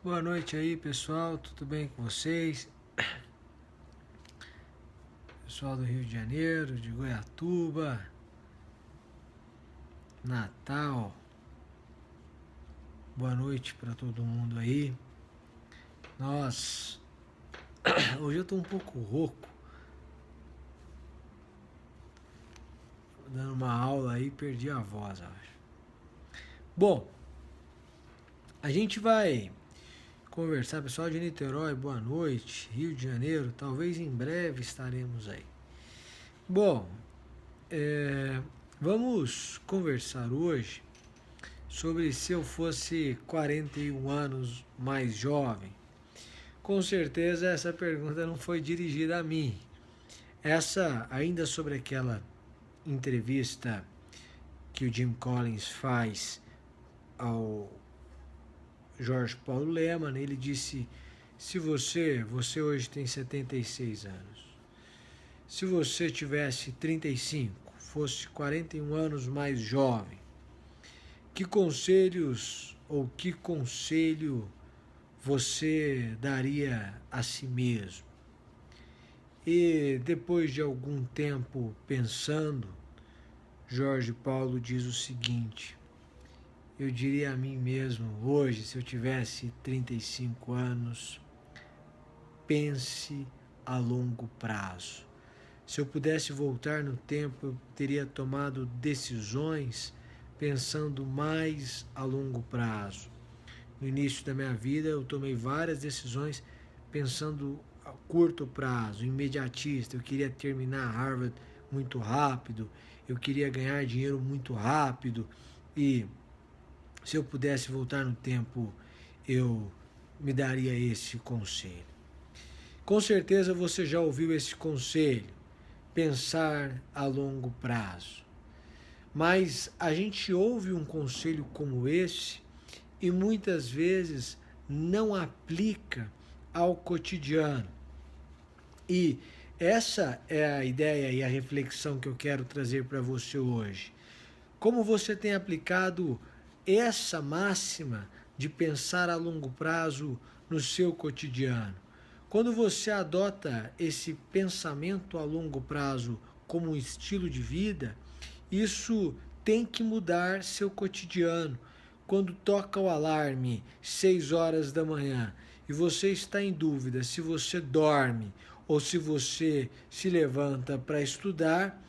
Boa noite aí, pessoal, tudo bem com vocês? Pessoal do Rio de Janeiro, de Goiatuba, Natal. Boa noite para todo mundo aí. Hoje eu tô um pouco rouco. Dando uma aula aí, perdi a voz, acho. Bom, a gente vai conversar, pessoal de Niterói, boa noite, Rio de Janeiro, talvez em breve estaremos aí. Bom, vamos conversar hoje sobre se eu fosse 41 anos mais jovem. Com certeza essa pergunta não foi dirigida a mim. Essa, ainda sobre aquela entrevista que o Jim Collins faz ao Jorge Paulo Lemann, ele disse: se você hoje tem 76 anos, se você tivesse 35, fosse 41 anos mais jovem, que conselhos ou que conselho você daria a si mesmo? E depois de algum tempo pensando, Jorge Paulo diz o seguinte: eu diria a mim mesmo hoje, se eu tivesse 35 anos, pense a longo prazo. Se eu pudesse voltar no tempo, eu teria tomado decisões pensando mais a longo prazo. No início da minha vida, eu tomei várias decisões pensando a curto prazo, imediatista. Eu queria terminar Harvard muito rápido, eu queria ganhar dinheiro muito rápido, e se eu pudesse voltar no tempo, eu me daria esse conselho. Com certeza você já ouviu esse conselho, pensar a longo prazo. Mas a gente ouve um conselho como esse e muitas vezes não aplica ao cotidiano. E essa é a ideia e a reflexão que eu quero trazer para você hoje. Como você tem aplicado essa máxima de pensar a longo prazo no seu cotidiano? Quando você adota esse pensamento a longo prazo como um estilo de vida, isso tem que mudar seu cotidiano. Quando toca o alarme 6 horas da manhã e você está em dúvida se você dorme ou se você se levanta para estudar,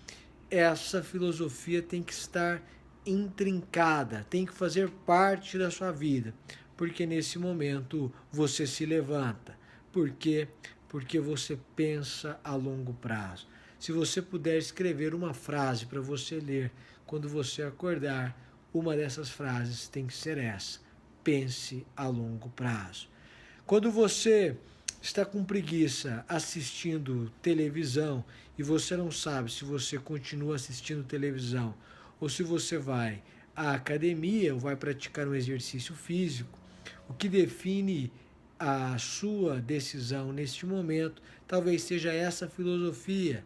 essa filosofia tem que estar intrincada, tem que fazer parte da sua vida, porque nesse momento você se levanta. Por quê? Porque você pensa a longo prazo. Se você puder escrever uma frase para você ler quando você acordar, uma dessas frases tem que ser essa: pense a longo prazo. Quando você está com preguiça assistindo televisão e você não sabe se você continua assistindo televisão ou se você vai à academia ou vai praticar um exercício físico, o que define a sua decisão neste momento talvez seja essa filosofia: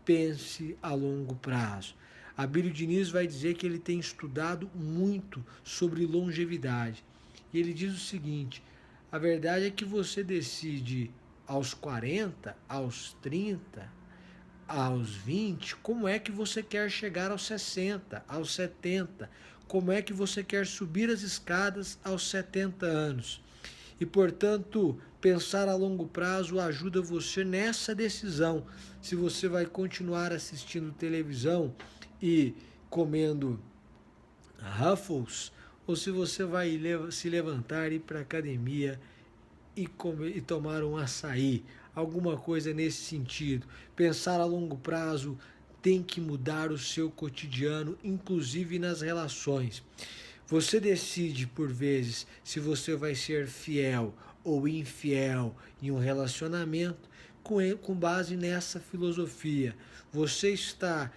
pense a longo prazo. Abílio Diniz vai dizer que ele tem estudado muito sobre longevidade. E ele diz o seguinte: a verdade é que você decide aos 40, aos 30, aos 20, como é que você quer chegar aos 60, aos 70, como é que você quer subir as escadas aos 70 anos. E, portanto, pensar a longo prazo ajuda você nessa decisão. Se você vai continuar assistindo televisão e comendo Ruffles, ou se você vai se levantar, ir para a academia e tomar um açaí, alguma coisa nesse sentido. Pensar a longo prazo tem que mudar o seu cotidiano, inclusive nas relações. Você decide, por vezes, se você vai ser fiel ou infiel em um relacionamento com base nessa filosofia. Você está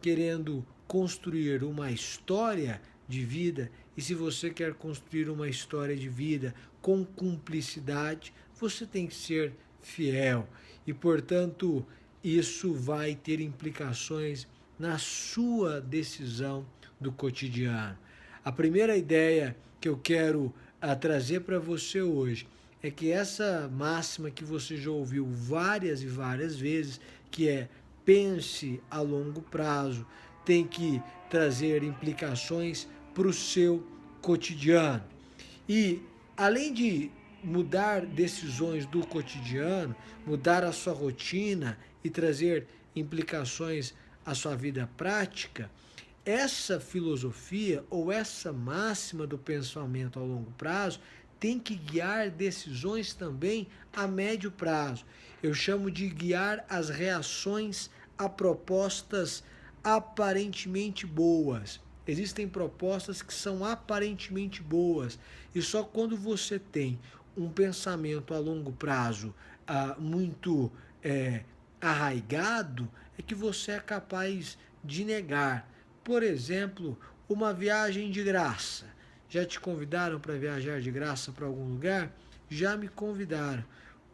querendo construir uma história de vida, e se você quer construir uma história de vida com cumplicidade, você tem que ser fiel. E, portanto, isso vai ter implicações na sua decisão do cotidiano. A primeira ideia que eu quero a trazer para você hoje é que essa máxima que você já ouviu várias e várias vezes, que é pense a longo prazo, tem que trazer implicações para o seu cotidiano. E além de mudar decisões do cotidiano, mudar a sua rotina e trazer implicações à sua vida prática, essa filosofia ou essa máxima do pensamento a longo prazo tem que guiar decisões também a médio prazo. Eu chamo de guiar as reações a propostas aparentemente boas. Existem propostas que são aparentemente boas e só quando você tem um pensamento a longo prazo muito arraigado é que você é capaz de negar. Por exemplo, uma viagem de graça. Já te convidaram para viajar de graça para algum lugar? Já me convidaram.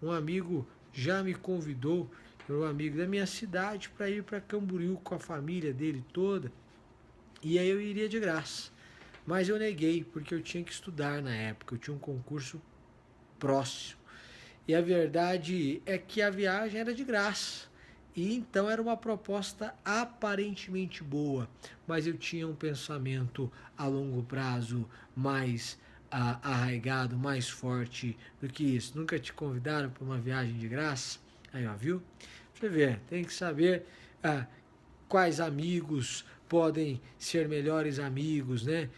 Um amigo já me convidou, um amigo da minha cidade, para ir para Camboriú com a família dele toda. E aí eu iria de graça. Mas eu neguei, porque eu tinha que estudar na época. Eu tinha um concurso próximo. E a verdade é que a viagem era de graça. E então era uma proposta aparentemente boa, mas eu tinha um pensamento a longo prazo mais arraigado, mais forte do que isso. Nunca te convidaram para uma viagem de graça? Aí, ó, viu? Deixa eu ver, tem que saber quais amigos podem ser melhores amigos, né?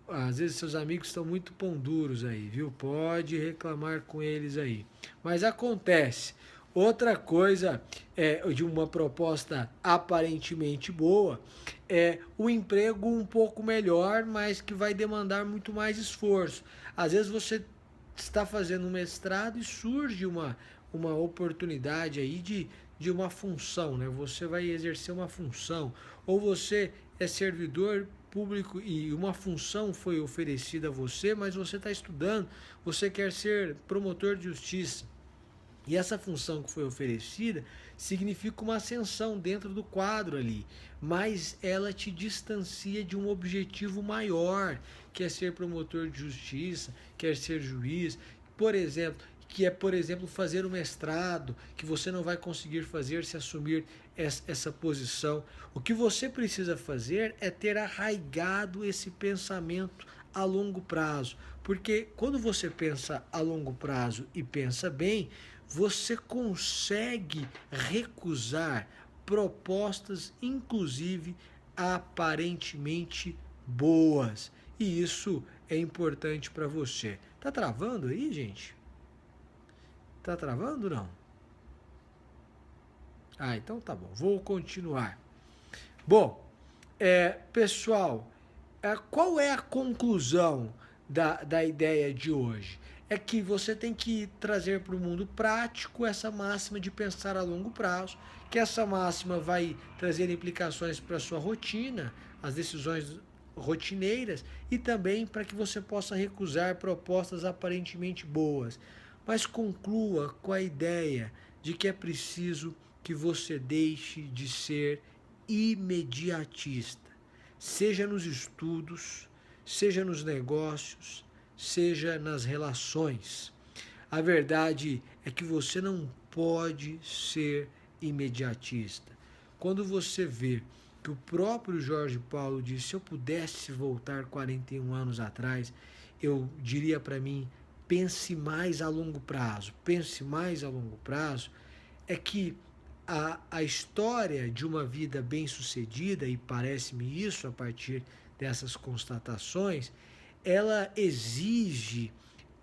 Às vezes seus amigos estão muito pão duros aí, viu? Pode reclamar com eles aí. Mas acontece. Outra coisa de uma proposta aparentemente boa é o emprego um pouco melhor, mas que vai demandar muito mais esforço. Às vezes você está fazendo um mestrado e surge uma oportunidade aí de uma função, né? Você vai exercer uma função, ou você é servidor público e uma função foi oferecida a você, mas você está estudando, você quer ser promotor de justiça. E essa função que foi oferecida significa uma ascensão dentro do quadro ali, mas ela te distancia de um objetivo maior, que é ser promotor de justiça, quer ser juiz, por exemplo, fazer o mestrado, que você não vai conseguir fazer se assumir essa posição. O que você precisa fazer é ter arraigado esse pensamento a longo prazo, porque quando você pensa a longo prazo e pensa bem, você consegue recusar propostas, inclusive aparentemente boas. E isso é importante para você. Tá travando aí, gente? Tá travando ou não? Então tá bom. Vou continuar. Bom, pessoal, qual é a conclusão da ideia de hoje? É que você tem que trazer para o mundo prático essa máxima de pensar a longo prazo, que essa máxima vai trazer implicações para a sua rotina, as decisões rotineiras, e também para que você possa recusar propostas aparentemente boas. Mas conclua com a ideia de que é preciso que você deixe de ser imediatista, seja nos estudos, seja nos negócios, seja nas relações. A verdade é que você não pode ser imediatista. Quando você vê que o próprio Jorge Paulo disse, se eu pudesse voltar 41 anos atrás, eu diria para mim, pense mais a longo prazo. Pense mais a longo prazo é que a história de uma vida bem-sucedida, e parece-me isso a partir dessas constatações, ela exige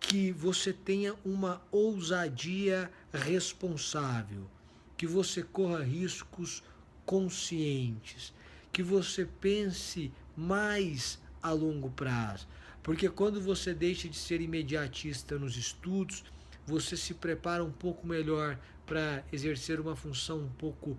que você tenha uma ousadia responsável, que você corra riscos conscientes, que você pense mais a longo prazo. Porque quando você deixa de ser imediatista nos estudos, você se prepara um pouco melhor para exercer uma função um pouco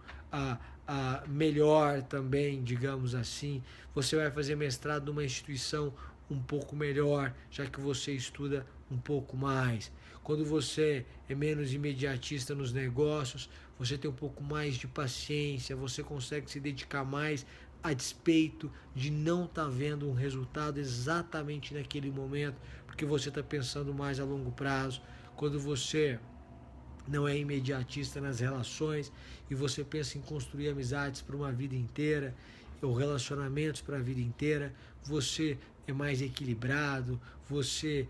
melhor também, digamos assim. Você vai fazer mestrado numa instituição um pouco melhor, já que você estuda um pouco mais. Quando você é menos imediatista nos negócios, você tem um pouco mais de paciência, você consegue se dedicar mais a despeito de não estar vendo um resultado exatamente naquele momento, porque você está pensando mais a longo prazo. Quando você não é imediatista nas relações e você pensa em construir amizades para uma vida inteira, ou relacionamentos para a vida inteira, você é mais equilibrado, você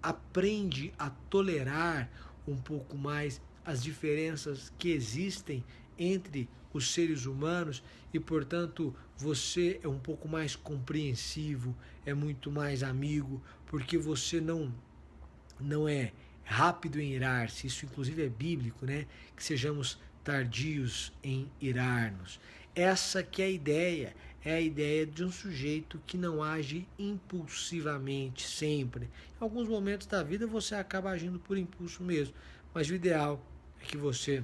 aprende a tolerar um pouco mais as diferenças que existem entre os seres humanos e, portanto, você é um pouco mais compreensivo, é muito mais amigo, porque você não é rápido em irar-se. Isso inclusive é bíblico, né? Que sejamos tardios em irar-nos. Essa que é a ideia de um sujeito que não age impulsivamente sempre. Em alguns momentos da vida você acaba agindo por impulso mesmo, mas o ideal é que você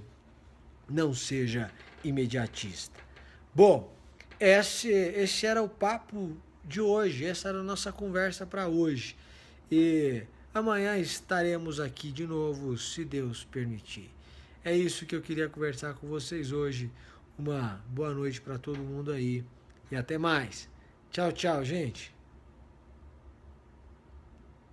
não seja imediatista. Bom, esse era o papo de hoje, essa era a nossa conversa para hoje. E amanhã estaremos aqui de novo, se Deus permitir. É isso que eu queria conversar com vocês hoje. Uma boa noite para todo mundo aí e até mais. Tchau, tchau, gente.